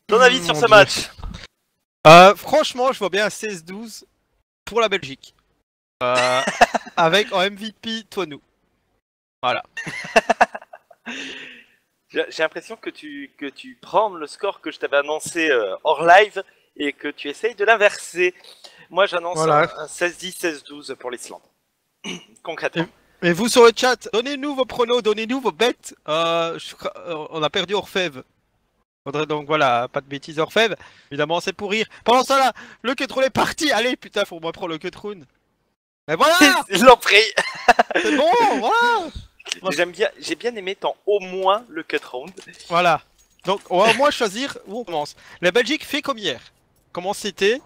Ton avis sur ce match? Franchement, je vois bien un 16-12 pour la Belgique. Avec en MVP Toinou. Voilà. J'ai l'impression que tu prends le score que je t'avais annoncé hors live et que tu essayes de l'inverser. Moi, j'annonce Voilà. un 16-10, 16-12 pour l'Islande. Concrètement. Et vous sur le chat, donnez-nous vos pronos, donnez-nous vos bêtes. On a perdu Orfèvre. Faudrait donc voilà, pas de bêtises Orfèvre. Évidemment, c'est pour rire. Pendant ça là, le Cutroon est parti. Allez, putain, faut moi prendre le Cutroon. Mais voilà. Je l'en prie. C'est bon, voilà. J'ai bien aimé ton au moins le cut round. Voilà. Donc on va au moins choisir où on commence. La Belgique fait comme hier. Comment c'était.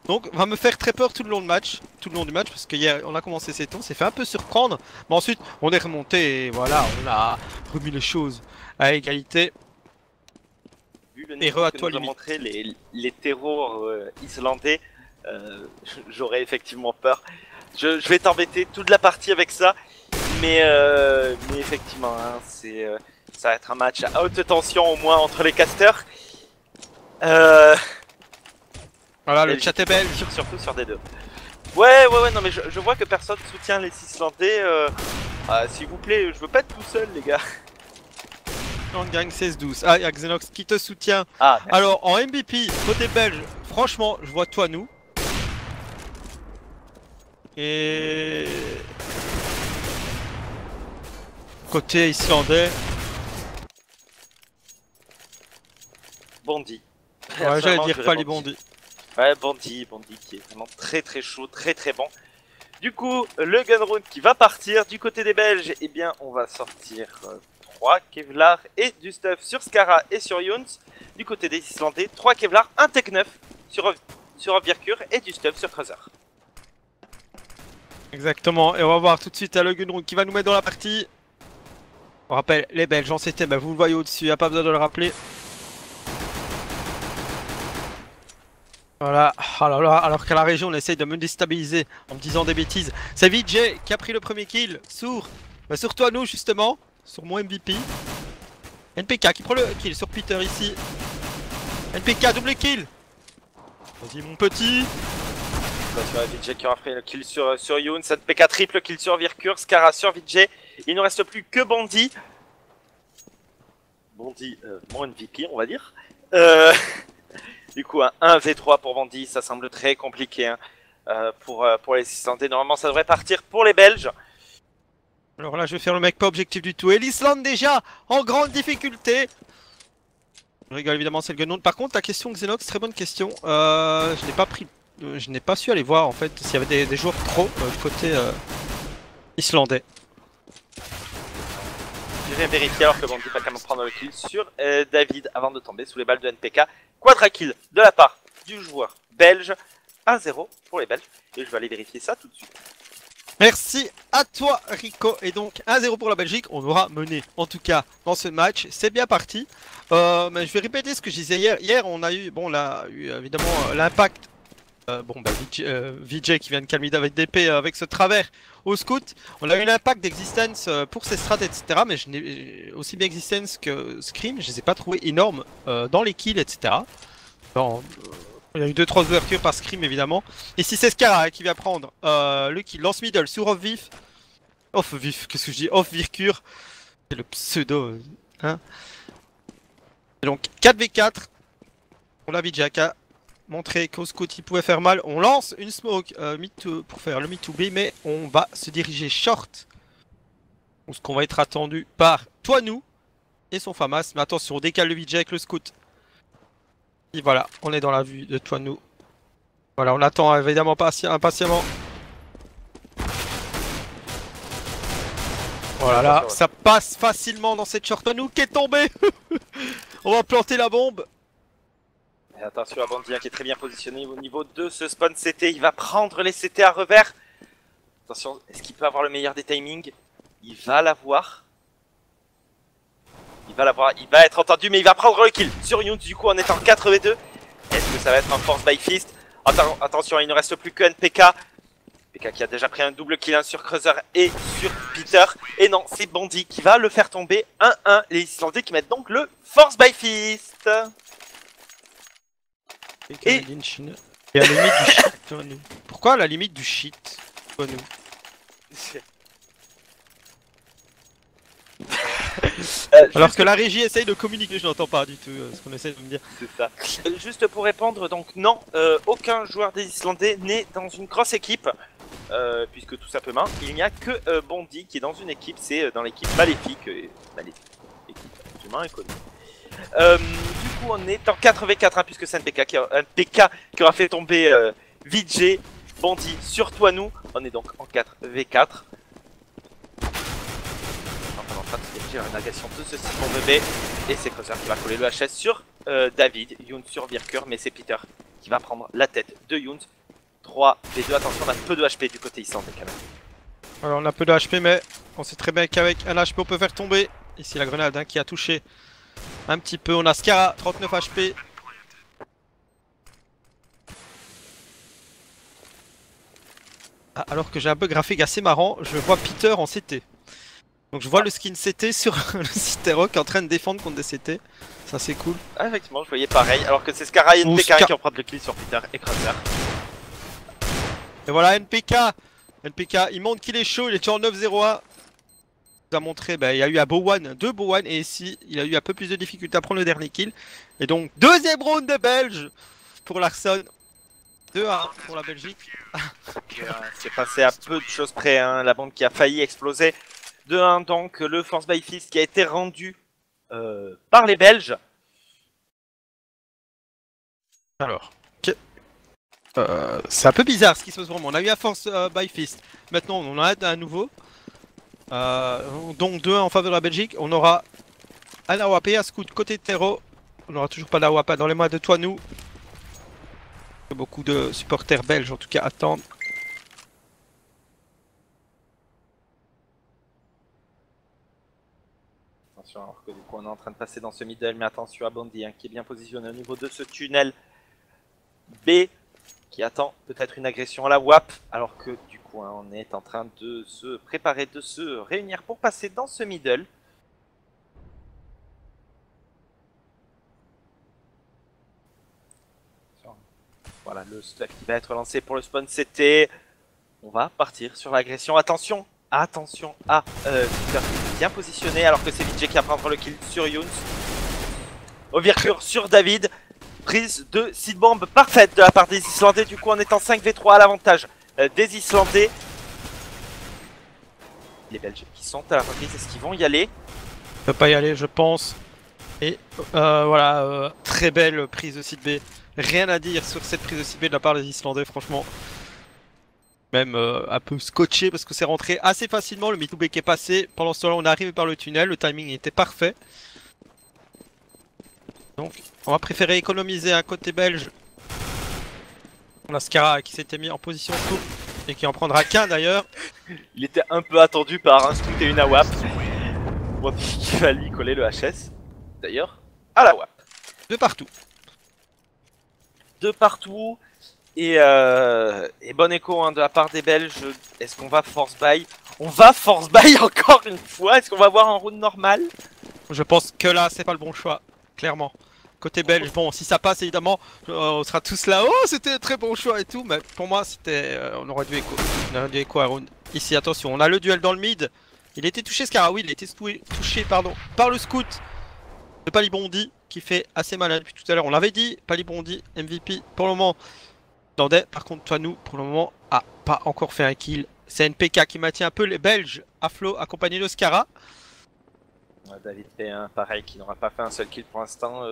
Donc on va me faire très peur tout le long du match. Parce que hier on a commencé ces tours, on s'est fait un peu surprendre. Mais ensuite on est remonté et voilà, on a remis les choses à égalité. Vu le niveau que nous ont montré les terreaux islandais, j'aurais effectivement peur. Je vais t'embêter toute la partie avec ça. Mais effectivement, hein, ça va être un match à haute tension au moins entre les casters. Voilà, le chat est belge. Surtout sur D2. Ouais, non mais je vois que personne soutient les Islandais. S'il vous plaît, je veux pas être tout seul les gars. On gagne 16-12. Ah, il y a Xenox qui te soutient. Ah, alors en MVP, côté belge, franchement, je vois toi nous. Et... côté islandais. Bondy. Ouais, j'allais dire pas les Bondy. Ouais, Bondy qui est vraiment très chaud, très bon. Du coup, le Gunrun qui va partir du côté des Belges, eh bien, on va sortir 3 Kevlar et du stuff sur Skara et sur Younes. Du côté des Islandais, 3 Kevlar, un Tech 9 sur Virkur et du stuff sur Creuser. Exactement, et on va voir tout de suite le Gunrun qui va nous mettre dans la partie. On rappelle, les Belges en CT, bah vous le voyez au-dessus, y'a pas besoin de le rappeler. Voilà, alors qu'à la région on essaye de me déstabiliser en me disant des bêtises. C'est Vijay qui a pris le premier kill sur toi nous justement, sur mon MVP. NPK qui prend le kill sur Peter ici. NPK double kill. Vas-y mon petit. Vijay qui aura pris le kill sur Younes, NPK triple kill sur Virkur, Skara sur Vijay. Il ne reste plus que Bondy. Bondy, mon MVP on va dire. Du coup, un 1v3 pour Bondy, ça semble très compliqué hein, pour les Islandais. Normalement, ça devrait partir pour les Belges. Alors là, je vais faire le mec pas objectif du tout. Et l'Islande déjà en grande difficulté. Je rigole évidemment, c'est le Gunrun. Par contre, ta question Xenox, très bonne question. Je n'ai pas su aller voir en fait s'il y avait des joueurs pro du côté islandais. Je vais vérifier alors que Bondy va quand même prendre le kill sur David avant de tomber sous les balles de NPK. Quadra kill de la part du joueur belge. 1-0 pour les Belges. Et je vais aller vérifier ça tout de suite. Merci à toi Rico. Et donc 1-0 pour la Belgique. On aura mené en tout cas dans ce match. C'est bien parti. Mais je vais répéter ce que je disais hier. Hier on a eu, évidemment l'impact. Vijay qui vient de calmer avec DP avec ce travers au scout. On a eu l'impact d'Existence pour ses strats etc. Mais je n'ai aussi bien Existence que Scream. Je les ai pas trouvés énormes dans les kills etc. Il y a eu 2-3 ouvertures par Scream évidemment. Ici c'est Skara qui va prendre le kill lance middle sur Off Vif. Off Vif, qu'est-ce que je dis? Off Virkur. C'est le pseudo. Hein. Et donc 4v4. On l'a Vijay qui a montré qu'au scout il pouvait faire mal. On lance une smoke pour faire le mid to B, mais on va se diriger short. Ce qu'on va être attendu par Toinou et son Famas. Mais attention, on décale le Vijay avec le scout. Et voilà, on est dans la vue de Toinou. Voilà, on attend évidemment impatiemment. Voilà, là, ça passe facilement dans cette short. Toinou qui est tombé. On va planter la bombe. Et attention à Bondy qui est très bien positionné au niveau de ce spawn CT. Il va prendre les CT à revers. Attention, est-ce qu'il peut avoir le meilleur des timings? Il va l'avoir. Il va être entendu, mais il va prendre le kill sur Younes. Du coup, en étant 4v2. Est-ce que ça va être un force by fist? Attention, il ne reste plus que NPK. NPK qui a déjà pris un double kill sur Creuser et sur Peter. Et non, c'est Bondy qui va le faire tomber. 1-1. Les Islandais qui mettent donc le force by fist. Et- à la limite du shit, toi, nous. Pourquoi à la limite du shit, toi, nous? Alors Juste- que la régie essaye de communiquer, je n'entends pas du tout ce qu'on essaie de me dire. C'est ça. Juste pour répondre, donc non, aucun joueur des Islandais n'est dans une grosse équipe, puisque tout simplement, il n'y a que Bondy qui est dans une équipe, c'est dans l'équipe Maléfique, Maléfique, équipe absolument inconnue. Du coup, on est en 4v4, hein, puisque c'est un PK qui aura fait tomber VJ, Bondy sur Toinou. On est donc en 4v4. On est en train de se diriger vers une agression de ce bon bébé. Et c'est Creuser qui va coller le HS sur David, Younes sur Virker, mais c'est Peter qui va prendre la tête de Younes. 3 v2, attention, on a peu de HP du côté islandais quand même. Alors on a peu de HP, mais on sait très bien qu'avec un HP on peut faire tomber. Ici la grenade hein, qui a touché un petit peu. On a Skara, 39 HP. Ah, alors que j'ai un bug graphique assez marrant, je vois Peter en CT. Donc je vois le skin CT sur le site Rock en train de défendre contre des CT. Ça c'est cool. Ah, effectivement, je voyais pareil, alors que c'est Skara et Oh, NPK qui en prennent le kill sur Peter et Creuser. Et voilà NPK. NPK, il montre qu'il est chaud, il est toujours en 9-0-1. Il a montré, bah, il y a eu à Bowan, 2 Bowan, et ici il a eu un peu plus de difficulté à prendre le dernier kill. Et donc deuxième round de Belge pour Larson. 2-1 pour la Belgique. C'est passé à peu de choses près, hein, la bombe qui a failli exploser. 2-1 donc, le Force by Fist qui a été rendu par les Belges. Alors, c'est un peu bizarre ce qui se passe vraiment. On a eu un Force by Fist, maintenant on en a un nouveau. Donc 2-1 en faveur de la Belgique. On aura un AWP, un scout côté terreau. On n'aura toujours pas d'AWP dans les mains de Toinou. Beaucoup de supporters belges en tout cas attendent. Attention, alors que du coup on est en train de passer dans ce middle, mais attention à Bondy hein, qui est bien positionné au niveau de ce tunnel B, qui attend peut-être une agression à la WAP, alors que du coup hein, on est en train de se préparer, de se réunir pour passer dans ce middle. Voilà le stuff qui va être lancé pour le spawn CT. On va partir sur l'agression. Attention, attention à Peter bien positionné alors que c'est VJ qui va prendre le kill sur Younes. Overcure sur David. Prise de seed bomb parfaite de la part des Islandais. Du coup on est en 5v3 à l'avantage des Islandais. Les Belges qui sont à la reprise, est-ce qu'ils vont y aller? On peut pas y aller je pense. Et voilà, très belle prise de site B. Rien à dire sur cette prise de site B de la part des Islandais franchement. Même un peu scotché parce que c'est rentré assez facilement, le Me2B qui est passé. Pendant ce temps-là on est arrivé par le tunnel, le timing était parfait. Donc on va préférer économiser un côté belge. On a Skara qui s'était mis en position scoop et qui en prendra qu'un d'ailleurs. Il était un peu attendu par un scout et une AWAP. Bon, qui va lui coller le HS. D'ailleurs, à la WAP. De partout. De partout. Et bon écho hein, de la part des Belges. Est-ce qu'on va force buy? On va force buy encore une fois. Est-ce qu'on va avoir un round normal? Je pense que là c'est pas le bon choix, clairement. Côté belge, bon si ça passe évidemment, on sera tous là, oh c'était un très bon choix et tout, mais pour moi c'était, on aurait dû écho à round. Ici attention, on a le duel dans le mid, il a été touché Skara, oui il a été touché pardon, par le scout de Palibondi qui fait assez mal depuis tout à l'heure, on l'avait dit, Palibondi MVP pour le moment. Dandais, par contre Toinou pour le moment a pas encore fait un kill, c'est NPK qui maintient un peu les Belges à flot accompagné de Skara. David P1 pareil qui n'aura pas fait un seul kill pour l'instant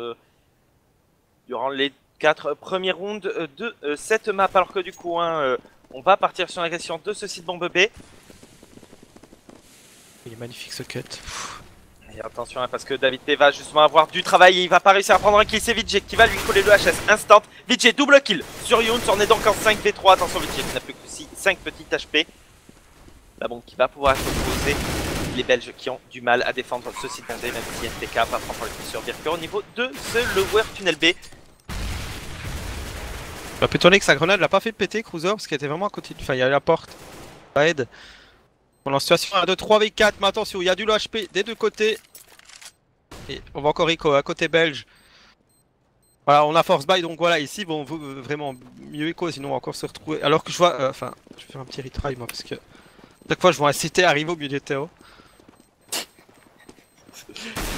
durant les 4 premiers rounds de cette map, alors que du coup hein, on va partir sur l'agression de ce site bombe B. Il est magnifique ce cut. Et attention hein, parce que David P va justement avoir du travail et il va pas réussir à prendre un kill, c'est VJ qui va lui coller le HS instant. VJ double kill sur Younes, on est donc en 5v3, attention VJ qui n'a plus que 5 petites HP. La bombe qui va pouvoir être posée. Les Belges qui ont du mal à défendre ce site bondé, même si NTK va prendre le kill sur Virker au niveau de ce lower tunnel B. Je suis étonné que sa grenade l'a pas fait péter Cruiser parce qu'elle était vraiment à côté du. Enfin, il y a la porte. Ça aide. On est en situation 1, 2, 3 v4, mais attention, il y a du low HP des deux côtés. Et on va encore écho à côté belge. Voilà, on a force buy, donc voilà, ici, bon, on veut vraiment mieux écho, sinon on va encore se retrouver. Alors que je vois, enfin, je vais faire un petit retry moi, parce que chaque fois je vois un CT arriver au milieu des Théo.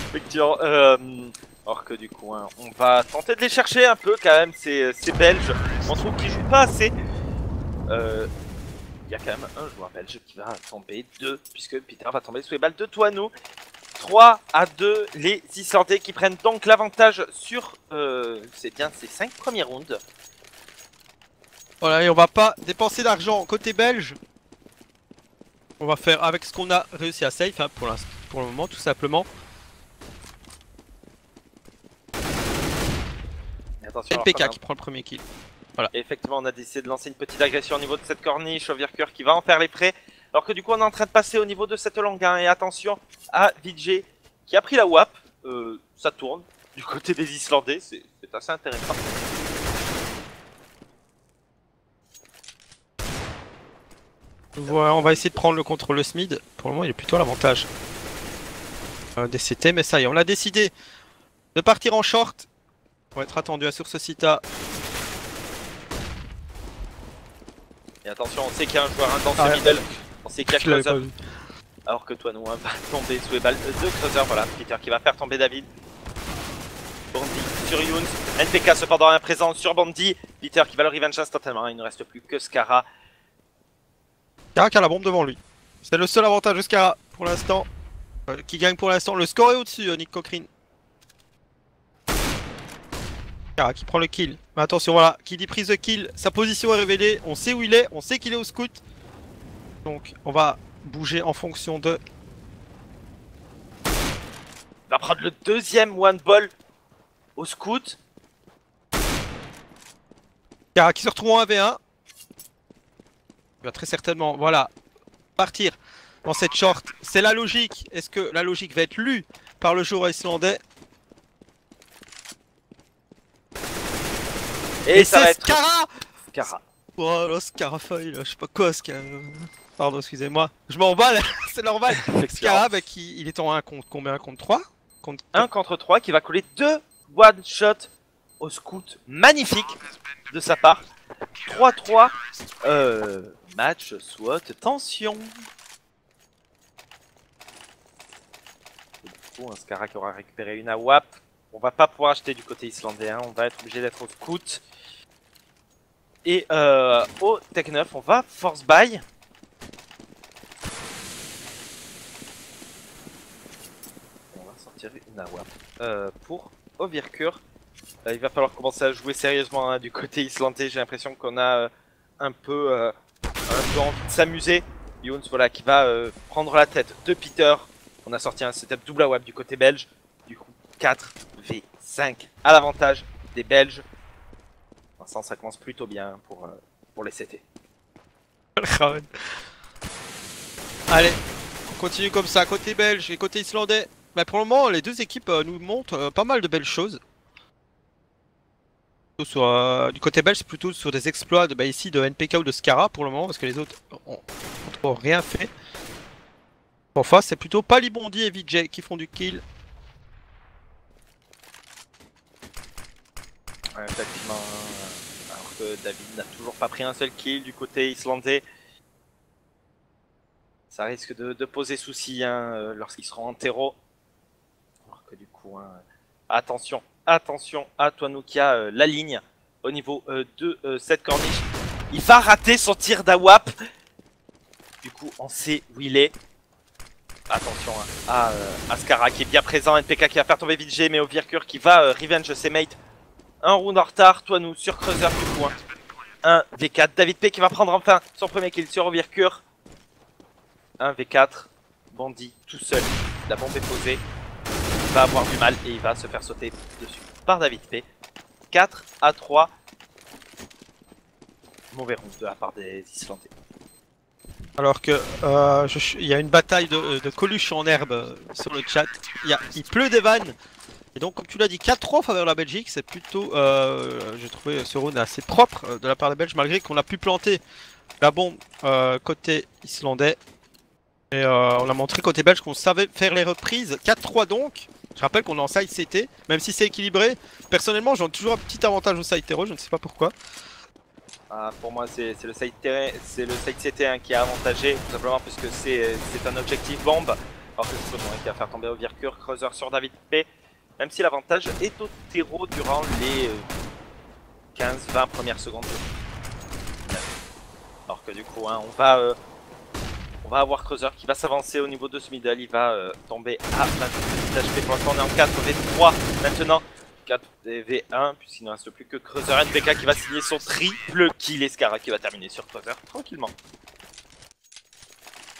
Effectivement, alors que du coup, hein, on va tenter de les chercher un peu quand même, ces Belges. On trouve qu'ils jouent pas assez. Il y a quand même un joueur belge qui va tomber, 2, puisque Peter va tomber sous les balles de Toinou. 3-2, les Islandais qui prennent donc l'avantage sur c'est bien ces 5 premiers rounds. Voilà, et on va pas dépenser d'argent côté belge. On va faire avec ce qu'on a réussi à safe hein, pour le moment, tout simplement. Et attention, NPK qui prend le premier kill. Voilà. Et effectivement, on a décidé de lancer une petite agression au niveau de cette corniche. Overcure qui va en faire les frais. Alors que du coup, on est en train de passer au niveau de cette langue. Hein, et attention à VJ qui a pris la WAP. Ça tourne du côté des Islandais. C'est assez intéressant. Voilà, on va essayer de prendre le contrôle SMID. Pour le moment, il est plutôt à l'avantage des CT. Mais ça y est, on a décidé de partir en short. On va être attendu à sur ce site. Et attention, on sait qu'il y a un joueur dans ce middle. On sait qu'il y a Creuser. Alors que Toinou hein, va tomber sous les balles de Creuser. Voilà, Peter qui va faire tomber David. Bandit sur Younes. NPK cependant est présent sur Bandit. Peter qui va le revenge instantanément. Il ne reste plus que Scara. Scara qui a la bombe devant lui. C'est le seul avantage de Scara pour l'instant. Qui gagne pour l'instant. Le score est au-dessus, Nick Cochrane. Scara qui prend le kill. Mais attention, voilà, qui dit prise de kill, sa position est révélée. On sait où il est, on sait qu'il est au scout. Donc on va bouger en fonction de... Il va prendre le deuxième one ball au scout. Scara qui se retrouve en 1v1. Il va très certainement, voilà, partir dans cette short. C'est la logique. Est-ce que la logique va être lue par le joueur islandais? Et ça va être Scara. Scara. Oh là, Scara feuille, là, je sais pas quoi, Scara. Pardon, excusez-moi. Je m'emballe, c'est normal. Scara, bah, il est en 1 contre combien? Contre 3 contre... 1 contre 3 qui va coller 2 one shot au scout. Magnifique de sa part. 3-3. Match SWAT. Tension. Et du coup, un Scara qui aura récupéré une AWAP. On va pas pouvoir acheter du côté islandais. Hein. On va être obligé d'être au scout. Et au Tech 9, on va force buy. On va sortir une AWAP pour Overcure. Il va falloir commencer à jouer sérieusement hein, du côté islandais. J'ai l'impression qu'on a un peu envie de s'amuser. Younes voilà, qui va prendre la tête de Peter. On a sorti un setup double AWAP du côté belge. Du coup, 4v5 à l'avantage des Belges. Pour l'instant, ça commence plutôt bien pour les CT. Allez, on continue comme ça, côté belge et côté islandais. Bah pour le moment, les deux équipes nous montrent pas mal de belles choses. Du côté belge, c'est plutôt sur des exploits de, ici de NPK ou de Scara pour le moment, parce que les autres ont rien fait. En face, c'est plutôt Palibondi et VJ qui font du kill. Ouais, effectivement, alors que David n'a toujours pas pris un seul kill du côté islandais. Ça risque de poser souci hein, lorsqu'ils seront en terreau. Alors que du coup, hein, attention à Toinou qui a la ligne au niveau de cette corniche. Il va rater son tir d'AWAP. Du coup, on sait où il est. Attention hein, à Scara qui est bien présent. NPK qui va faire tomber VJ, mais Overcure qui va revenge ses mates. Un round en retard, Toinou sur Creuser du coup. Un V4, David P qui va prendre enfin son premier kill sur Overcure. Un V4, Bandit tout seul. La bombe est posée. Il va avoir du mal et il va se faire sauter dessus par David P. 4-3. Mauvais round de la part des Islandais. Alors que il y a une bataille de Coluche en herbe sur le chat. Il pleut des vannes. Et donc comme tu l'as dit, 4-3 en faveur de la Belgique, c'est plutôt, j'ai trouvé ce round assez propre de la part des Belges, malgré qu'on a pu planter la bombe côté islandais. Et on a montré côté belge qu'on savait faire les reprises, 4-3 donc. Je rappelle qu'on est en side CT, même si c'est équilibré. Personnellement, j'ai toujours un petit avantage au side terreau, je ne sais pas pourquoi. Pour moi, c'est le side CT hein, qui est avantagé, tout simplement puisque c'est un objectif bombe. Alors que c'est bon, qui va faire tomber au Vircure, Creuser sur David P. Même si l'avantage est au terreau durant les 15-20 premières secondes. Alors que du coup, hein, on va avoir Creuser qui va s'avancer au niveau de ce middle. Il va tomber à 28 HP. Pour l'instant, on est en 4 V3 maintenant. 4 V1, puisqu'il ne reste plus que Creuser NPK qui va signer son triple kill. Et Scarra qui va terminer sur Creuser tranquillement.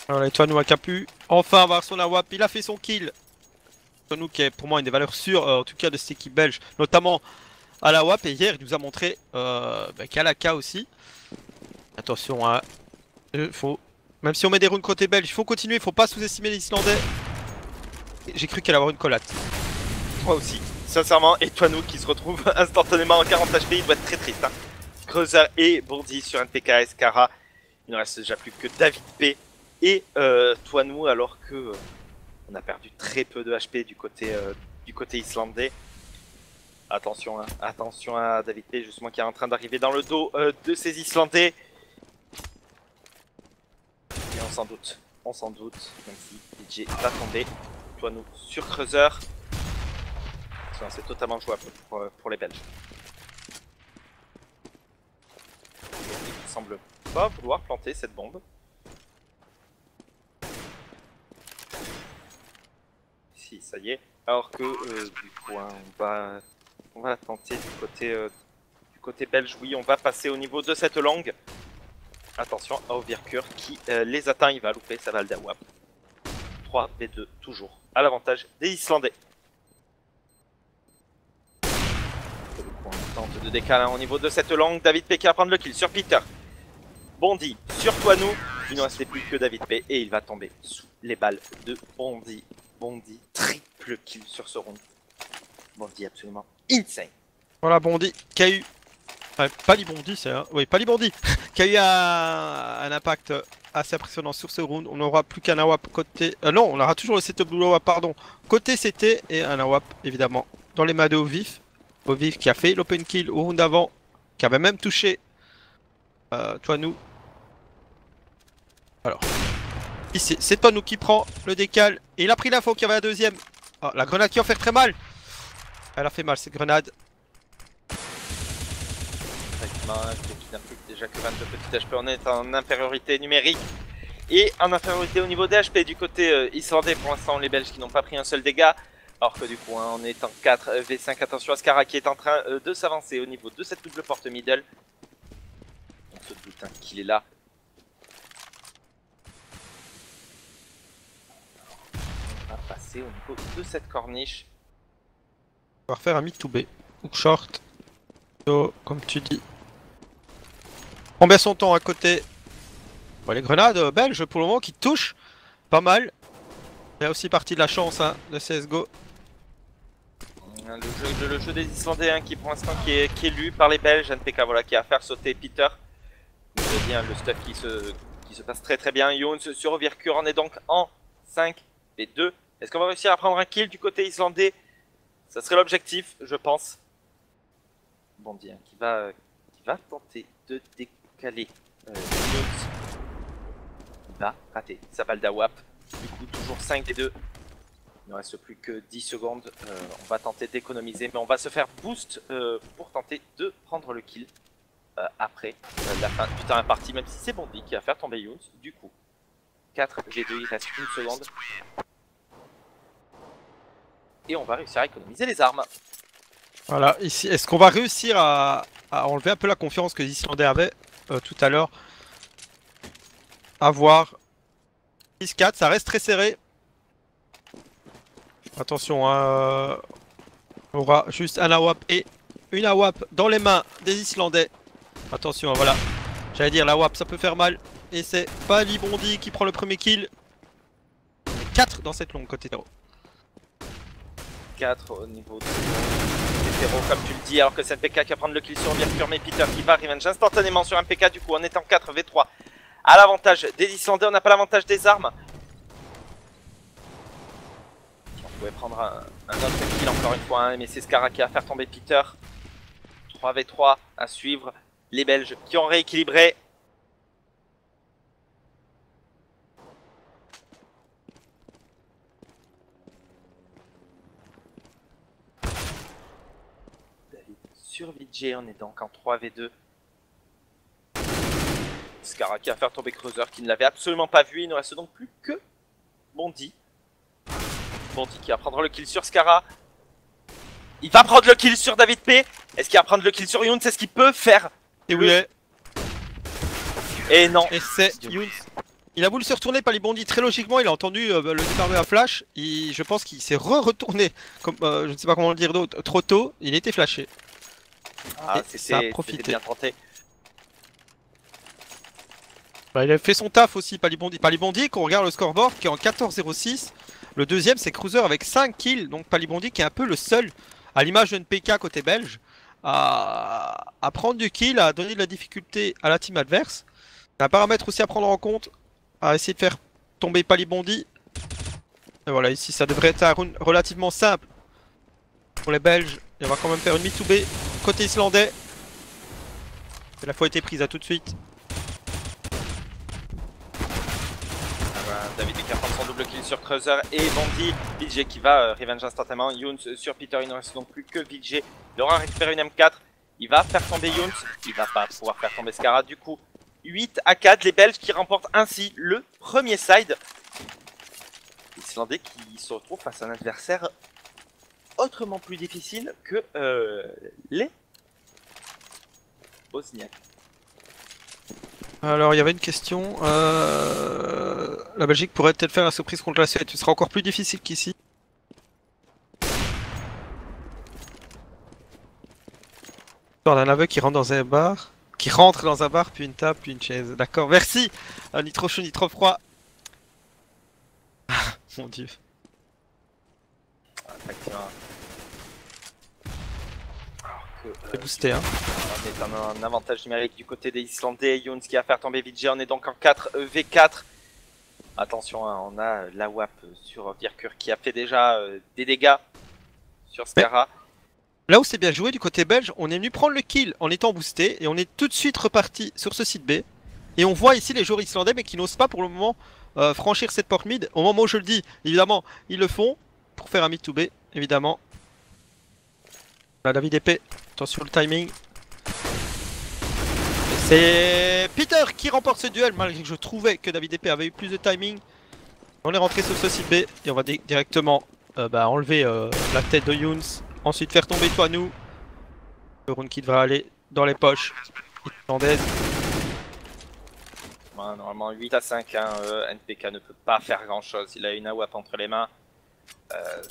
Alors, les Toinou a pu enfin avoir son AWAP. Il a fait son kill. Toinou qui est pour moi une des valeurs sûres, en tout cas de cette équipe belge, notamment à la WAP. Et hier, il nous a montré qu'à la K aussi. Attention, hein, même si on met des runes côté belge, il faut continuer, il faut pas sous-estimer les Islandais. J'ai cru qu'elle allait avoir une collate. Moi aussi, sincèrement, et Toinou qui se retrouve instantanément en 40 HP, il doit être très triste. Hein. Creuser et Bourdi sur NPK et Scarra. Il ne reste déjà plus que David P et Toinou, alors que on a perdu très peu de HP du côté islandais. Attention, hein, attention à David P justement qui est en train d'arriver dans le dos de ces Islandais. Et on s'en doute, même si DJ va tomber. Toinou sur Creuser. C'est totalement jouable pour les Belges. Il semble pas vouloir planter cette bombe. Si, ça y est. Alors que du coup, hein, on va tenter du côté belge. Oui, on va passer au niveau de cette longue. Attention à Overcure qui les atteint. Il va louper sa balle d'Awap. 3 V2 toujours à l'avantage des Islandais. On tente de décaler au niveau de cette longue. David P qui va prendre le kill sur Peter. Bondy sur Toinou. Il ne restait plus que David P et il va tomber sous les balles de Bondy. Bondy, triple kill sur ce round. Bondy absolument insane. Voilà Bondy qui a eu... Pali Bondy c'est un... Oui, Pali Bondy qui a eu un impact assez impressionnant sur ce round. On n'aura plus qu'un AWAP côté... non, on aura toujours le setup de AWAP, pardon. Côté CT et un AWAP évidemment dans les mains de Ovif. Ovif qui a fait l'open kill au round d'avant. Qui avait même touché Toinou. Alors, ici, c'est Toinou qui prend le décal. Et il a pris l'info qu'il y avait la deuxième. Oh, la grenade qui en fait très mal. Elle a fait mal cette grenade. Effectivement, qui n'a plus déjà que 22 petits HP. On est en infériorité numérique. Et en infériorité au niveau des HP du côté islandais. Pour l'instant, les Belges qui n'ont pas pris un seul dégât. Alors que du coup, hein, on est en 4 V5. Attention à Scarra qui est en train de s'avancer au niveau de cette double porte middle. On se doute hein, qu'il est là. On va passer au niveau de cette corniche. On va refaire un mid to B. Ou short. So, comme tu dis. Prend bien son temps à côté. Bon, les grenades belges pour le moment qui touchent pas mal. Il y a aussi partie de la chance hein, de CSGO. Le jeu des Islandais hein, qui pour l'instant qui est lu par les Belges. NPK voilà, qui a à faire sauter Peter. C'est bien le stuff qui se passe très très bien. Younes sur Overcure, on est donc en 5 et 2. Est-ce qu'on va réussir à prendre un kill du côté islandais? Ça serait l'objectif, je pense. Bondy hein, qui va tenter de décaler Younes. Il va rater sa balle d'AWAP. Du coup, toujours 5 des 2. Il ne reste plus que 10 secondes. On va tenter d'économiser, mais on va se faire boost pour tenter de prendre le kill après la fin du temps imparti, même si c'est Bondy qui va faire tomber Younes. Du coup, 4 G2, il reste une seconde. Et on va réussir à économiser les armes. Voilà, ici, est-ce qu'on va réussir à enlever un peu la confiance que les Islandais avaient tout à l'heure? À voir. 6-4, ça reste très serré. Attention, hein, on aura juste un AWAP et une AWAP dans les mains des Islandais. Attention, voilà. J'allais dire, l'AWAP, ça peut faire mal. Et c'est Pali Bondy qui prend le premier kill. 4 dans cette longue côté terreau. 4 au niveau des terreaux, comme tu le dis, alors que c'est NPK qui va prendre le kill sur Overcure, mais Peter qui va revenge instantanément sur NPK. Du coup, on est en 4 V3 à l'avantage des Islandais. On n'a pas l'avantage des armes. pouvait prendre un autre kill encore une fois, hein, mais c'est Scarra qui va faire tomber Peter. 3v3 à suivre. Les Belges qui ont rééquilibré. David sur VJ, on est donc en 3v2. Scarra qui va faire tomber Cruiser qui ne l'avait absolument pas vu. Il ne reste donc plus que Bondy. Bondy qui va prendre le kill sur Scarra. Il va prendre le kill sur David P. Est-ce qu'il va prendre le kill sur Younes? C'est ce qu'il peut faire. Et oui. Et non. Et c'est Younes. Il a voulu se retourner, Palibondi. Très logiquement, il a entendu le départ de la flash. Je pense qu'il s'est retourné, comme je ne sais pas comment le dire d'autre, trop tôt. Il était flashé. Ah, c'était bien tenté. Bah, il a fait son taf aussi, Palibondi. Palibondi, quand on regarde le scoreboard, qui est en 14-06. Le deuxième, c'est Cruiser avec 5 kills. Donc Palibondi qui est un peu le seul, à l'image de NPK côté belge, à prendre du kill, à donner de la difficulté à la team adverse. C'est un paramètre aussi à prendre en compte, à essayer de faire tomber Palibondi. Et voilà, ici ça devrait être un round relativement simple pour les Belges. Et on va quand même faire une mid to B côté islandais. Et la fois a été prise à tout de suite. David qui va prendre son double kill sur Cruiser et Bondy. VJ qui va revenge instantanément. Younes sur Peter, il ne reste donc plus que VJ. Il aura récupéré une M4. Il va faire tomber Younes. Il va pas pouvoir faire tomber Scarra. Du coup, 8-4, les Belges qui remportent ainsi le premier side. Les Islandais qui se retrouvent face à un adversaire autrement plus difficile que les Bosniaques. Alors il y avait une question, la Belgique pourrait-elle faire la surprise contre la Suède? Ce sera encore plus difficile qu'ici. Histoire d'un aveu qui rentre dans un bar, puis une table, puis une chaise. D'accord, merci. Ni trop chaud ni trop froid. Mon dieu. Effectivement. C'est boosté, hein. On est en avantage numérique du côté des Islandais. Younes qui va faire tomber VJ. On est donc en 4v4. Attention, hein, on a la WAP sur Virkur qui a fait déjà des dégâts sur Scarra. Là où c'est bien joué du côté belge, on est venu prendre le kill en étant boosté et on est tout de suite reparti sur ce site B. Et on voit ici les joueurs islandais mais qui n'osent pas pour le moment franchir cette porte mid. Au moment où je le dis, évidemment, ils le font pour faire un mid to B, évidemment. Là, David épée, attention le timing. C'est Peter qui remporte ce duel malgré que je trouvais que David épée avait eu plus de timing. On est rentré sur ce site B et on va directement enlever la tête de Younes. Ensuite faire tomber Toinou. Le round qui devrait aller dans les poches islandaises. Ouais, normalement 8-5, hein, NPK ne peut pas faire grand chose. Il a une AWAP entre les mains.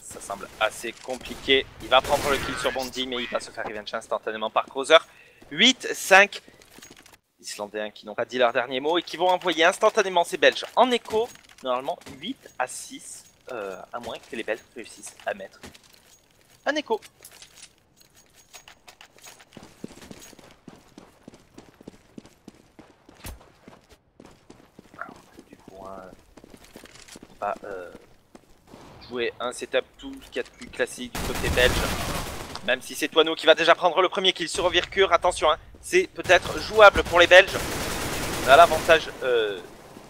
Ça semble assez compliqué. Il va prendre le kill sur Bondy, mais il va se faire revenge instantanément par Cruiser. 8-5. Les Islandais qui n'ont pas dit leur dernier mot et qui vont envoyer instantanément ces Belges en écho. Normalement 8-6, à moins que les Belges réussissent à mettre un écho. Alors, du coup, hein, on va jouer un setup tout ce qu'il y a de plus classique du côté belge. Même si c'est Toinou qui va déjà prendre le premier kill sur Virkur. Attention, hein, c'est peut-être jouable pour les Belges. On a l'avantage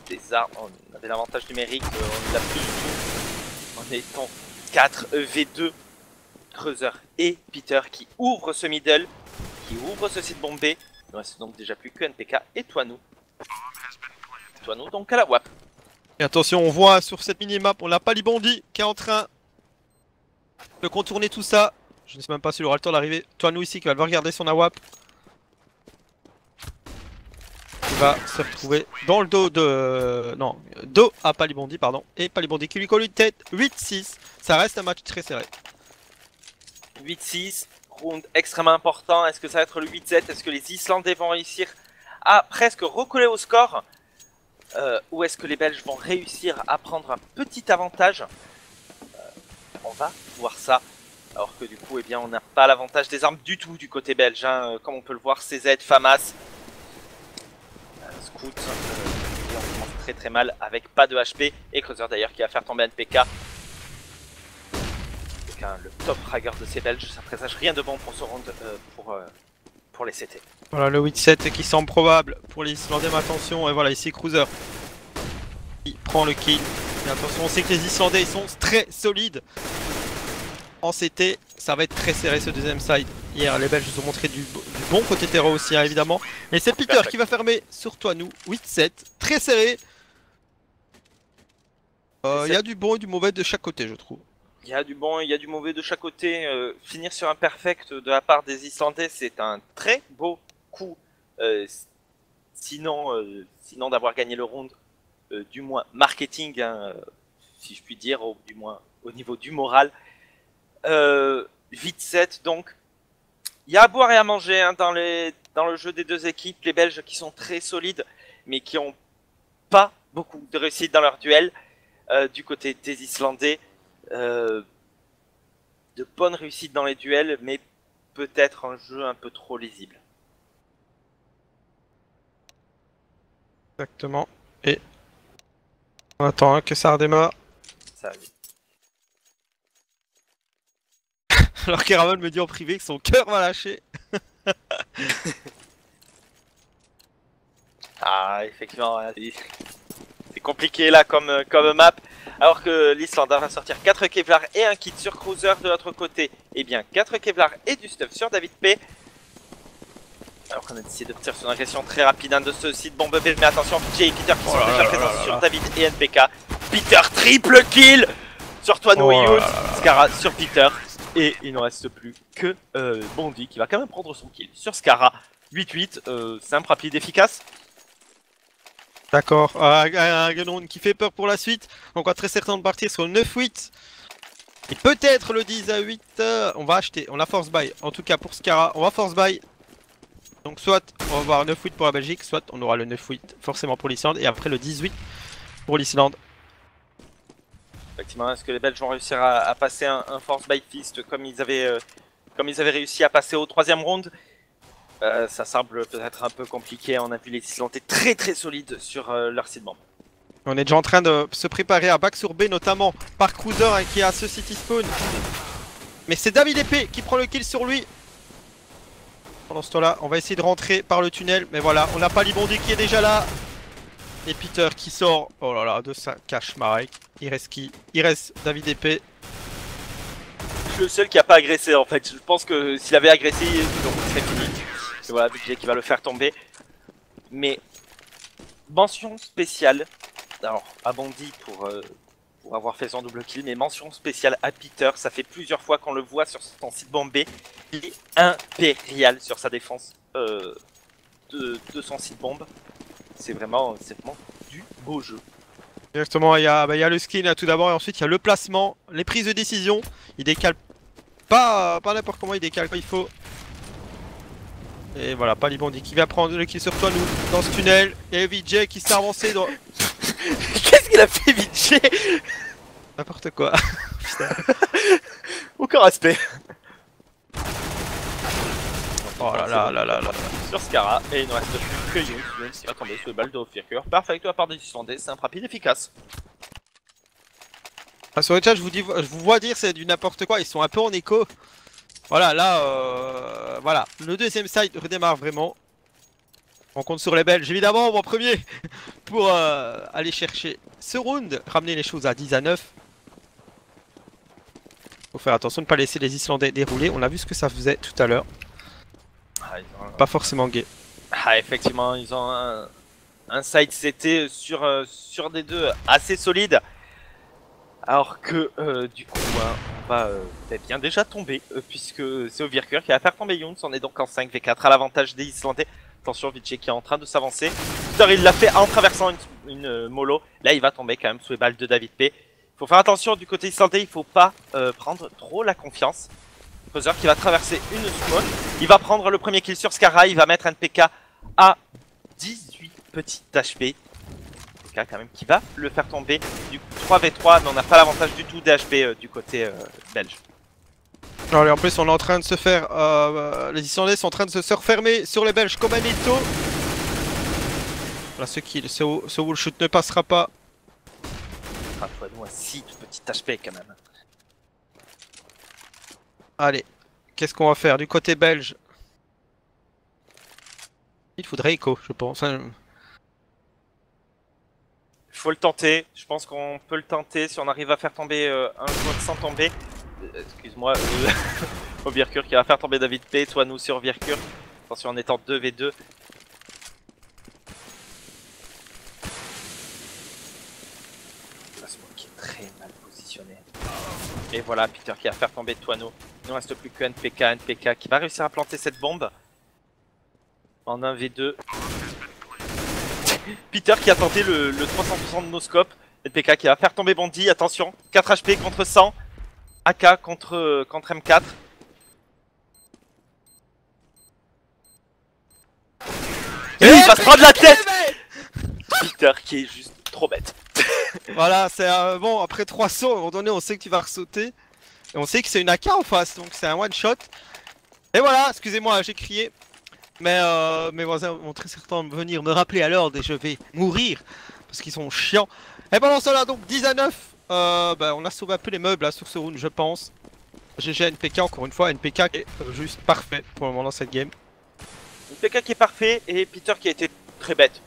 des armes, on avait l'avantage numérique, on ne l'a plus du tout. On est en 4v2. Cruiser et Peter qui ouvrent ce middle, qui ouvrent ce site bombé. Il ne reste donc déjà plus que NPK et Toinou. Toinou donc à la WAP. Et attention, on voit sur cette minimap, on n'a pas Palibondi qui est en train de contourner tout ça. Je ne sais même pas s'il aura le temps d'arriver. Toinou ici qui va devoir regarder son AWAP. Il va se retrouver dans le dos de... Non, dos à Palibondi, pardon. Et Palibondi qui lui colle une tête. 8-6. Ça reste un match très serré. 8-6, round extrêmement important. Est-ce que ça va être le 8-7? Est-ce que les Islandais vont réussir à presque recoller au score? Ou est-ce que les Belges vont réussir à prendre un petit avantage? On va voir ça. Alors que du coup, eh bien, on n'a pas l'avantage des armes du tout du côté belge. Hein. Comme on peut le voir, CZ, FAMAS, Scout, et on commence très très mal avec pas de HP. Et Cruiser d'ailleurs qui va faire tomber NPK. hein, le top fragger de ces Belges, ça présage rien de bon pour ce round pour les CT. Voilà le 8-7 qui semble probable pour les Islandais, mais attention, et voilà ici Cruiser. Il prend le kill. Mais attention, on sait que les Islandais ils sont très solides. En CT, ça va être très serré ce deuxième side. Hier, les Belges nous ont montré du bon côté terreau aussi, hein, évidemment. Mais c'est Peter qui va fermer sur toi, nous. 8-7, très serré. Il y a du bon et du mauvais de chaque côté, je trouve. Il y a du bon, il y a du mauvais de chaque côté. Finir sur un perfect de la part des Islandais, c'est un très beau coup. Sinon d'avoir gagné le round, du moins marketing, hein, si je puis dire, du moins au niveau du moral. 8-7, donc il y a à boire et à manger hein, dans le jeu des deux équipes. Les Belges qui sont très solides, mais qui ont pas beaucoup de réussite dans leur duel. Du côté des Islandais, de bonnes réussites dans les duels, mais peut-être un jeu un peu trop lisible. Exactement. Et on attend hein, que ça redémarre. Ça arrive. Alors qu'Eraman me dit en privé que son cœur va lâcher. Ah, effectivement, c'est compliqué là comme map. Alors que l'Islande va sortir 4 Kevlar et un kit sur Cruiser de l'autre côté. Et bien 4 Kevlar et du stuff sur David P. Alors qu'on a décidé de partir sur une agression très rapide hein, de ce site bombe B. Mais attention, Jay et Peter qui sont déjà présents sur David et NPK. Peter triple kill sur toi Noyoun. Scara sur Peter. Et il ne reste plus que Bondy qui va quand même prendre son kill sur Scara. 8-8, simple, rapide, efficace. D'accord, un Gunrun qui fait peur pour la suite. Donc on va très certainement partir sur le 9-8. Et peut-être le 10-8. On va acheter, on a force buy. En tout cas pour Scara, on va force buy. Donc soit on va avoir 9-8 pour la Belgique, soit on aura le 9-8 forcément pour l'Islande. Et après le 18 pour l'Islande. Effectivement, est-ce que les Belges vont réussir à passer un force by fist comme ils avaient réussi à passer au 3ème round? Ça semble peut-être un peu compliqué. On a vu les Islandais très très solides sur leur site bomb. On est déjà en train de se préparer à back sur B, notamment par Cruiser hein, qui a ce city spawn. Mais c'est David Épée qui prend le kill sur lui. Pendant ce temps-là, on va essayer de rentrer par le tunnel. Mais voilà, on n'a pas Libondi qui est déjà là. Et Peter qui sort, oh là là, de sa cache Marek. Il reste qui? Il reste David Épée. Je suis le seul qui a pas agressé en fait. Je pense que s'il avait agressé, donc ce serait fini. Et voilà, Budget qui va le faire tomber. Mais mention spéciale, alors à Bondy pour avoir fait son double kill, mais mention spéciale à Peter. Ça fait plusieurs fois qu'on le voit sur son site bombé. Il est impérial sur sa défense de son site bombe. C'est vraiment du beau jeu. Exactement, il y a le skin tout d'abord et ensuite il y a le placement, les prises de décision. Il décale pas n'importe comment, il décale quand il faut. Et voilà, pas Libondi qui va prendre le kill sur toi, nous, dans ce tunnel. Et VJ qui s'est avancé dans... Qu'est-ce qu'il a fait, VJ? N'importe quoi. Aucun respect. Oh là là là là là. Sur Scara, et il ne reste plus que Youn qui va tomber sur le balle de Ophirker. Parfait de la part des Islandais, simple, rapide, efficace. Ah, sur le chat, je vous vois dire c'est du n'importe quoi, ils sont un peu en écho. Voilà, là, voilà, le deuxième side redémarre vraiment. On compte sur les Belges, évidemment, en premier, pour aller chercher ce round, ramener les choses à 10-9. Faut faire attention de ne pas laisser les Islandais dérouler, on a vu ce que ça faisait tout à l'heure. Pas forcément gay. Ah, effectivement, ils ont un side CT sur des deux assez solide. Alors que du coup, on va bien déjà tomber, puisque c'est Ovirker qui va faire tomber Younes. On est donc en 5v4 à l'avantage des Islandais. Attention, Vichy qui est en train de s'avancer. Il l'a fait en traversant une mollo. Là, il va tomber quand même sous les balles de David P. Il faut faire attention du côté islandais, il faut pas prendre trop la confiance. Cruiser qui va traverser une spawn. Il va prendre le premier kill sur Scara. Il va mettre un PK à 18 petits HP. PK quand même qui va le faire tomber. Du coup 3v3, mais on n'a pas l'avantage du tout d'HP du côté belge. Allez, en plus on est en train de se faire... les Islandais sont en train de se refermer sur les Belges comme un étau. Voilà, ce kill, ce wall shoot ne passera pas. Ratouanou à 6 petits HP quand même. Allez, qu'est-ce qu'on va faire du côté belge? Il faudrait écho, je pense. Il faut le tenter. Je pense qu'on peut le tenter si on arrive à faire tomber un joueur sans tomber. Excuse-moi, Overcure qui va faire tomber David P. Toi, nous sur Overcure. Attention, en étant 2v2. La smoke qui est très mal positionnée. Et voilà, Peter qui va faire tomber Toano. Il ne reste plus que NPK. NPK qui va réussir à planter cette bombe. En 1v2. Peter qui a tenté le 300% de no-scope. NPK qui va faire tomber Bondy. Attention, 4 HP contre 100. AK contre M4. Et il va se prendre la tête. Peter qui est juste trop bête. Voilà, c'est bon, après 300, à un moment donné, on sait que tu vas ressauter. Et on sait que c'est une AK en face, donc c'est un one shot. Et voilà, excusez-moi, j'ai crié. Mais mes voisins vont très certainement venir me rappeler à l'ordre et je vais mourir. Parce qu'ils sont chiants. Et pendant cela, donc 10 à 9. Bah, on a sauvé un peu les meubles là, sur ce round, je pense. GG NPK, encore une fois, NPK qui est juste parfait pour le moment dans cette game. NPK qui est parfait et Peter qui a été très bête.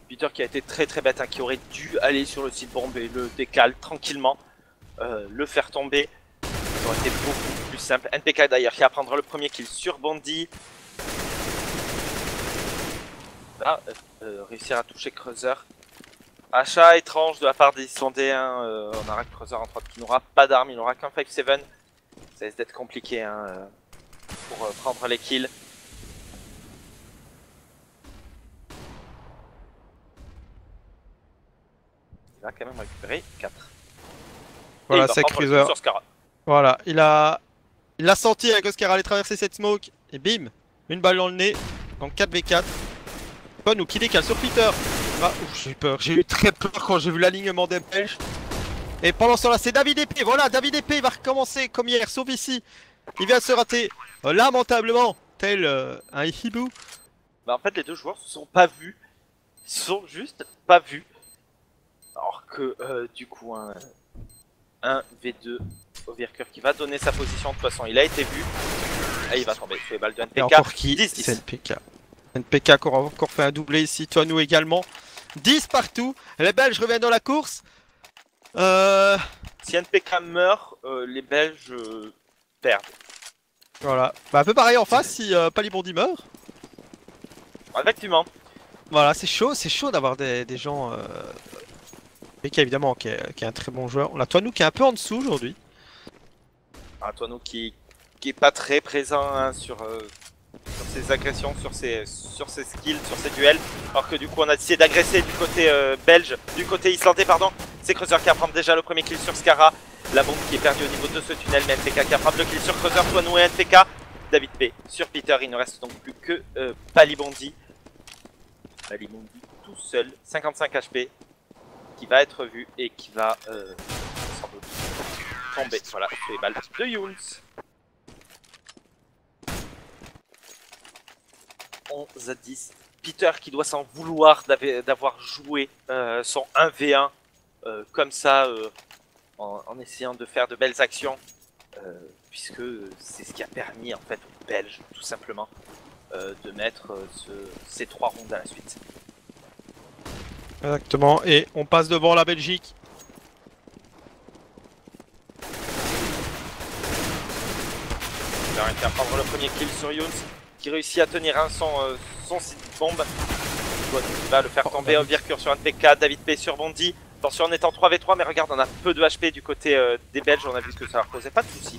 Peter qui a été très bête, hein, qui aurait dû aller sur le site bombe et le décale tranquillement. Le faire tomber. Ça aurait été beaucoup plus simple. NPK d'ailleurs qui va prendre le premier kill sur Bondy. Là, réussir à toucher Creuser. Achat étrange de la part des Islandais. Hein, on aura Creuser en 3 qui n'aura pas d'armes, il n'aura qu'un 5-7. Ça risque d'être compliqué hein, pour prendre les kills. Il va quand même récupérer 4. Voilà, c'est Cruiser. Voilà, il a senti avec Oscar aller traverser cette smoke. Et bim, une balle dans le nez. Donc 4v4. Pas nous qui décale sur Peter. Ah, j'ai eu peur, j'ai eu très peur quand j'ai vu l'alignement des Belges. Et pendant ce temps-là, c'est David Épée. Voilà, David Épée va recommencer comme hier, sauf ici. Il vient de se rater lamentablement, tel un hibou. Bah en fait, les deux joueurs se sont pas vus. Ils se sont juste pas vus. Alors que du coup, un V2 Overcure qui va donner sa position. De toute façon, il a été vu. Et il va tomber sur les balles de NPK. Et encore qui 10-10. C'est NPK. NPK qui aura encore fait un doublé ici, toi nous également. 10 partout. Les Belges reviennent dans la course. Si NPK meurt, les Belges perdent. Voilà. Bah un peu pareil en face si Palibondi meurt. Effectivement. Voilà, c'est chaud d'avoir des gens. NPK évidemment qui est un très bon joueur. On a Toinou qui est un peu en dessous aujourd'hui. Ah, Toinou qui est pas très présent hein, sur ses agressions, sur ses skills, sur ses duels. Alors que du coup on a essayé d'agresser du côté belge, du côté islandais pardon. C'est Creuser qui va prendre déjà le premier kill sur Scara. La bombe qui est perdue au niveau de ce tunnel, mais NPK qui va prendre le kill sur Creuser, Toinou et NPK. David P sur Peter, il ne reste donc plus que Palibondi. Palibondi tout seul, 55 HP, qui va être vu et qui va sans doute tomber. Voilà, c'est les balles de Younes. 11 à 10. Peter qui doit s'en vouloir d'avoir joué son 1v1 comme ça en essayant de faire de belles actions puisque c'est ce qui a permis en fait aux Belges tout simplement de mettre ces 3 rondes à la suite. Exactement, et on passe devant la Belgique. Il va réussir à prendre le premier kill sur Younes qui réussit à tenir son site bombe. Il va le faire tomber au Overcure sur NPK, David P sur Bondy. Attention, on est en 3v3, mais regarde, on a peu de HP du côté des Belges. On a vu que ça leur posait pas de soucis,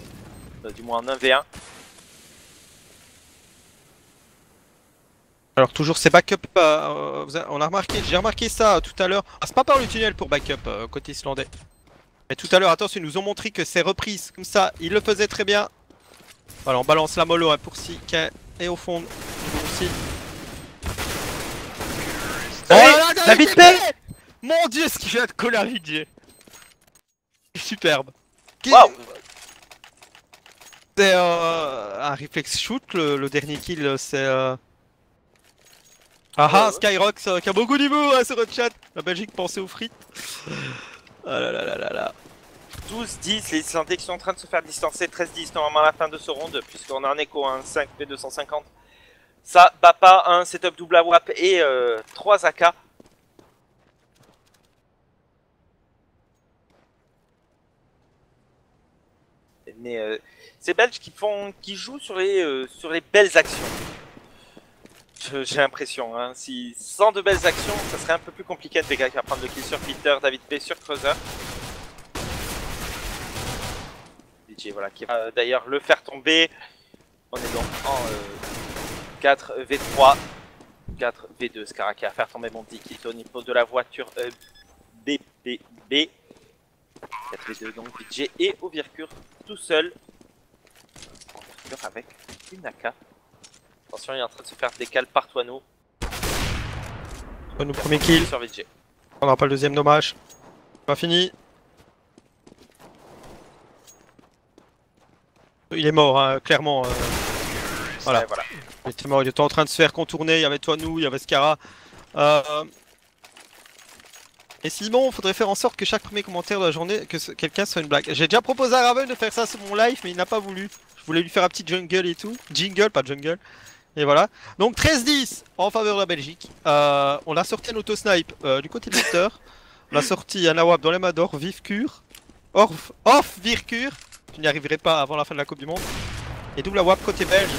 du moins en 1v1. Alors toujours ces backups, on a remarqué, j'ai remarqué ça tout à l'heure. Ah, c'est pas par le tunnel pour backup côté islandais. Mais tout à l'heure, attention, ils nous ont montré que ces reprises comme ça, ils le faisaient très bien. Voilà, on balance la mollo hein, pour Sika et au fond aussi. Oh là là, David P! Mon dieu, ce qu'il vient de coller à Vijay. Superbe. Waouh! C'est un reflex shoot, le dernier kill, c'est... Ah, Skyrox qui a beaucoup d'humour hein, sur le chat. La Belgique pensait aux frites. Ah là là là là là. 12-10, les Islandais qui sont en train de se faire distancer. 13-10 normalement à la fin de ce round, puisqu'on a un écho, un 5 P250. Ça bat pas, un setup double AWAP et 3 AK. Mais ces Belges qui jouent sur les belles actions. J'ai l'impression, hein. Si sans de belles actions, ça serait un peu plus compliqué. NPK qui va prendre le kill sur Peter, David P sur Creuser. DJ voilà qui va d'ailleurs le faire tomber. On est donc en 4v3, 4v2. Scara qui va faire tomber Monty qui est au niveau de la voiture BPB. 4v2 donc DJ et Overcure tout seul. Overcure avec une AK. Attention, il est en train de se faire décaler par Toano. Toano premier kill. Sur VG. On n'aura pas le deuxième dommage. Pas fini. Il est mort, hein, clairement. Voilà. Ouais, voilà. Il était mort, il était en train de se faire contourner. Il y avait Toano, il y avait Scara. Et sinon, il faudrait faire en sorte que chaque premier commentaire de la journée, que quelqu'un soit une blague. J'ai déjà proposé à Raven de faire ça sur mon live, mais il n'a pas voulu. Je voulais lui faire un petit jungle et tout. Jingle, pas jungle. Et voilà. Donc 13-10 en faveur de la Belgique. On a sorti un auto-snipe du côté de Victor. On a sorti un AWAP dans les Mador, Vive Cure. Off Vircure. Je n'y arriverai pas avant la fin de la Coupe du Monde. Et double AWAP côté belge.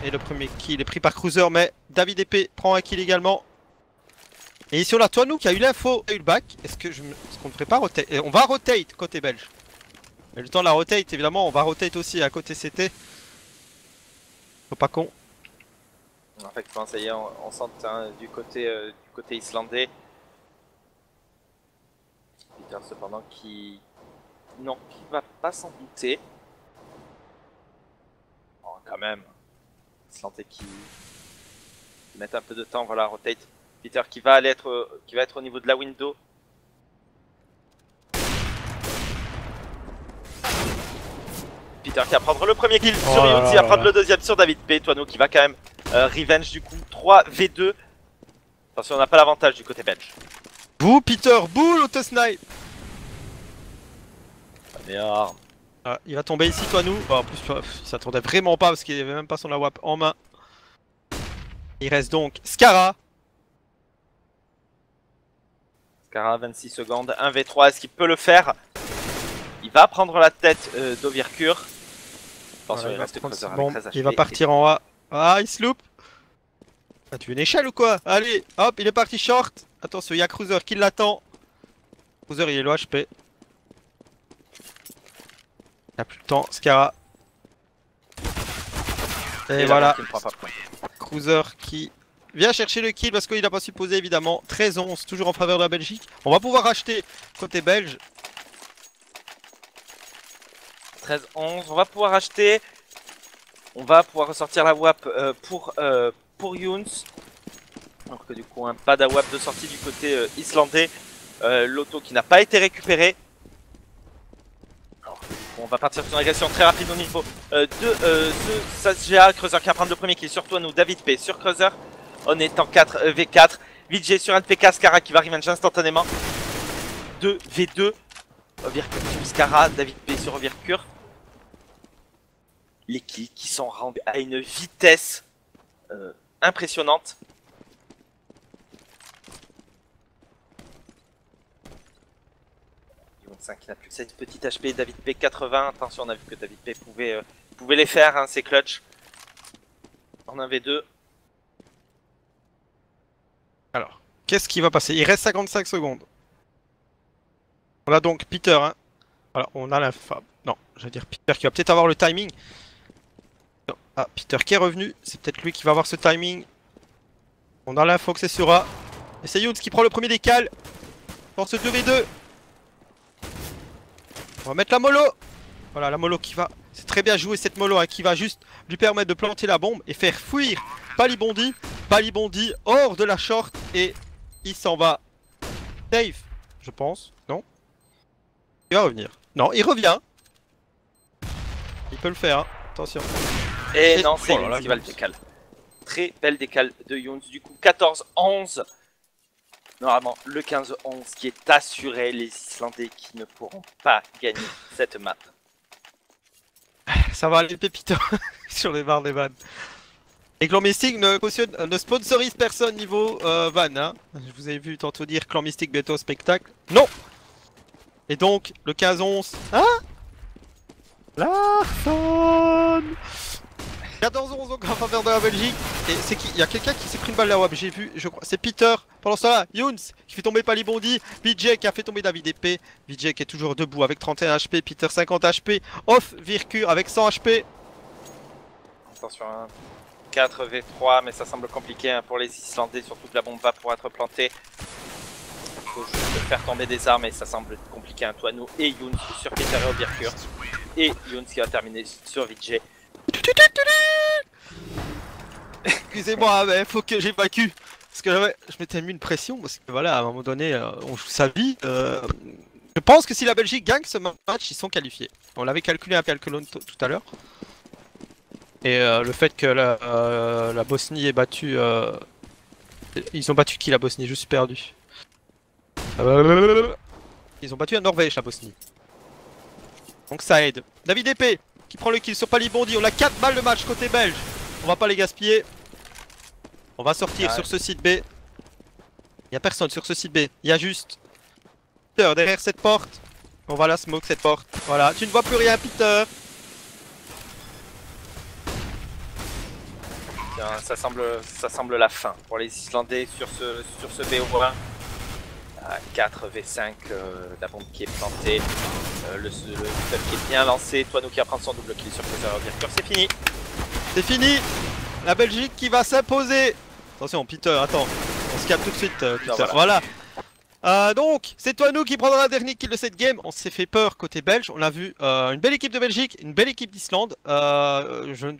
Et le premier kill est pris par Cruiser, mais David Epée prend un kill également. Et ici on a Toanou qui a eu l'info, a eu le back. Est-ce qu'on ne ferait pas rotate? On va rotate côté belge. Mais le temps de la rotate, évidemment, on va rotate aussi à côté CT. Faut pas con. En fait, ça y est, on sent hein, du côté islandais. Peter cependant qui va pas s'en douter. Oh, quand même. Islandais qui met un peu de temps, voilà, rotate. Peter qui va être au niveau de la window. Peter qui va prendre le premier kill sur Younzi, va prendre le deuxième sur David P. Toano qui va quand même revenge du coup 3v2. Attention, on n'a pas l'avantage du côté belge. Bouh Peter, bouh l'auto-snipe. Merde. Ah, il va tomber ici Toanou. Oh, en plus il s'attendait vraiment pas parce qu'il avait même pas son AWAP en main. Il reste donc Scara. Scara 26 secondes, 1v3, est-ce qu'il peut le faire? Il va prendre la tête d'Overcure. Attention, Voilà, il reste Creuser avec 13 HP. Il va partir en A. Ah, il se loupe. Ah, tu veux une échelle ou quoi? Allez, hop, il est parti short. Attention, il y a Cruiser qui l'attend. Cruiser, il est low HP. Il n'a plus le temps, Scara. Et voilà. Cruiser qui vient chercher le kill parce qu'il n'a pas supposé évidemment. 13-11, toujours en faveur de la Belgique. On va pouvoir acheter côté belge. 13-11, on va pouvoir acheter. On va pouvoir ressortir la WAP pour Younes. Alors que du coup, pas d'AWAP de sortie du côté islandais. L'auto qui n'a pas été récupéré. Alors, on va partir sur une régression très rapide au niveau de ce SGA. Creuser qui va prendre le premier kill sur Toanou, David P sur Creuser. On est en 4v4. VJ sur un PK, Scara qui va revenge instantanément. 2v2. Overcure sur Scara, David P sur Overcure. Les kills qui sont rendus à une vitesse impressionnante. Qui n'a plus que 7 petites HP, David P 80, attention on a vu que David P pouvait les faire, hein, c'est clutch. En 1v2. Alors, qu'est-ce qui va passer? Il reste 55 secondes. On a donc Peter, hein. Alors, on a la femme. Non, je vais dire Peter qui va peut-être avoir le timing. Ah, Peter qui est revenu, c'est peut-être lui qui va avoir ce timing. On a l'info que c'est sur A. Et c'est Younes qui prend le premier décal. Pour ce 2v2. On va mettre la mollo. Voilà, la mollo qui va... C'est très bien joué cette mollo, hein, qui va juste lui permettre de planter la bombe et faire fuir Palibondi. Palibondi hors de la short et il s'en va. Safe, je pense. Non? Il va revenir. Non, il revient. Il peut le faire, hein. Attention. Et non, c'est Younes qui va le décal. Très belle décale de Younes. Du coup, 14-11. Normalement, le 15-11 qui est assuré, les Islandais qui ne pourront pas gagner cette map. Ça va aller pépito sur les barres des vannes. Et Clan Mystique ne sponsorise personne niveau van. Hein. Je vous ai vu tantôt dire Clan Mystique bientôt au spectacle. Non. Et donc, le 15-11. Hein Larson 14-11 donc en faveur de la Belgique. Et c'est qui? Il y a quelqu'un qui s'est pris une balle là-haut, j'ai vu, je crois. C'est Peter. Pendant ce temps-là, Younes qui fait tomber Palibondi. VJ qui a fait tomber David Épée. VJ qui est toujours debout avec 31 HP. Peter 50 HP. Off Vircure avec 100 HP. Attention, hein. 4v3, mais ça semble compliqué hein, pour les Islandais, surtout que la bombe va pour être plantée. Il faut juste faire tomber des armes et ça semble compliqué. Hein. Toi, nous et Younes sur Peter et Vircure. Et Younes qui va terminer sur VJ. Excusez-moi, mais faut que j'évacue. Parce que je m'étais mis une pression, parce que voilà, à un moment donné, on joue sa vie. Je pense que si la Belgique gagne ce match, ils sont qualifiés. On l'avait calculé à Calculon tout à l'heure. Et le fait que la Bosnie ait battu... Ils ont battu qui la Bosnie? Je suis perdu. Ils ont battu la Norvège, la Bosnie. Donc ça aide. David Épée qui prend le kill sur Palibondi. On a 4 balles de match côté belge. On va pas les gaspiller. On va sortir sur ce site B. Il y a personne sur ce site B. Il y a juste Peter derrière cette porte. On va la smoke cette porte. Voilà, tu ne vois plus rien Peter. Tiens, ça semble la fin pour les Islandais sur ce BO1. 4v5, la bombe qui est plantée, le stuff qui est bien lancé, Toano qui va prendre son double kill sur Peter Vircure, c'est fini. C'est fini. La Belgique qui va s'imposer. Attention Peter, attends, on se calme tout de suite Peter, non, voilà. Donc, c'est Toano qui prendra la dernière kill de cette game. On s'est fait peur côté belge, on a vu une belle équipe de Belgique, une belle équipe d'Islande. Je ne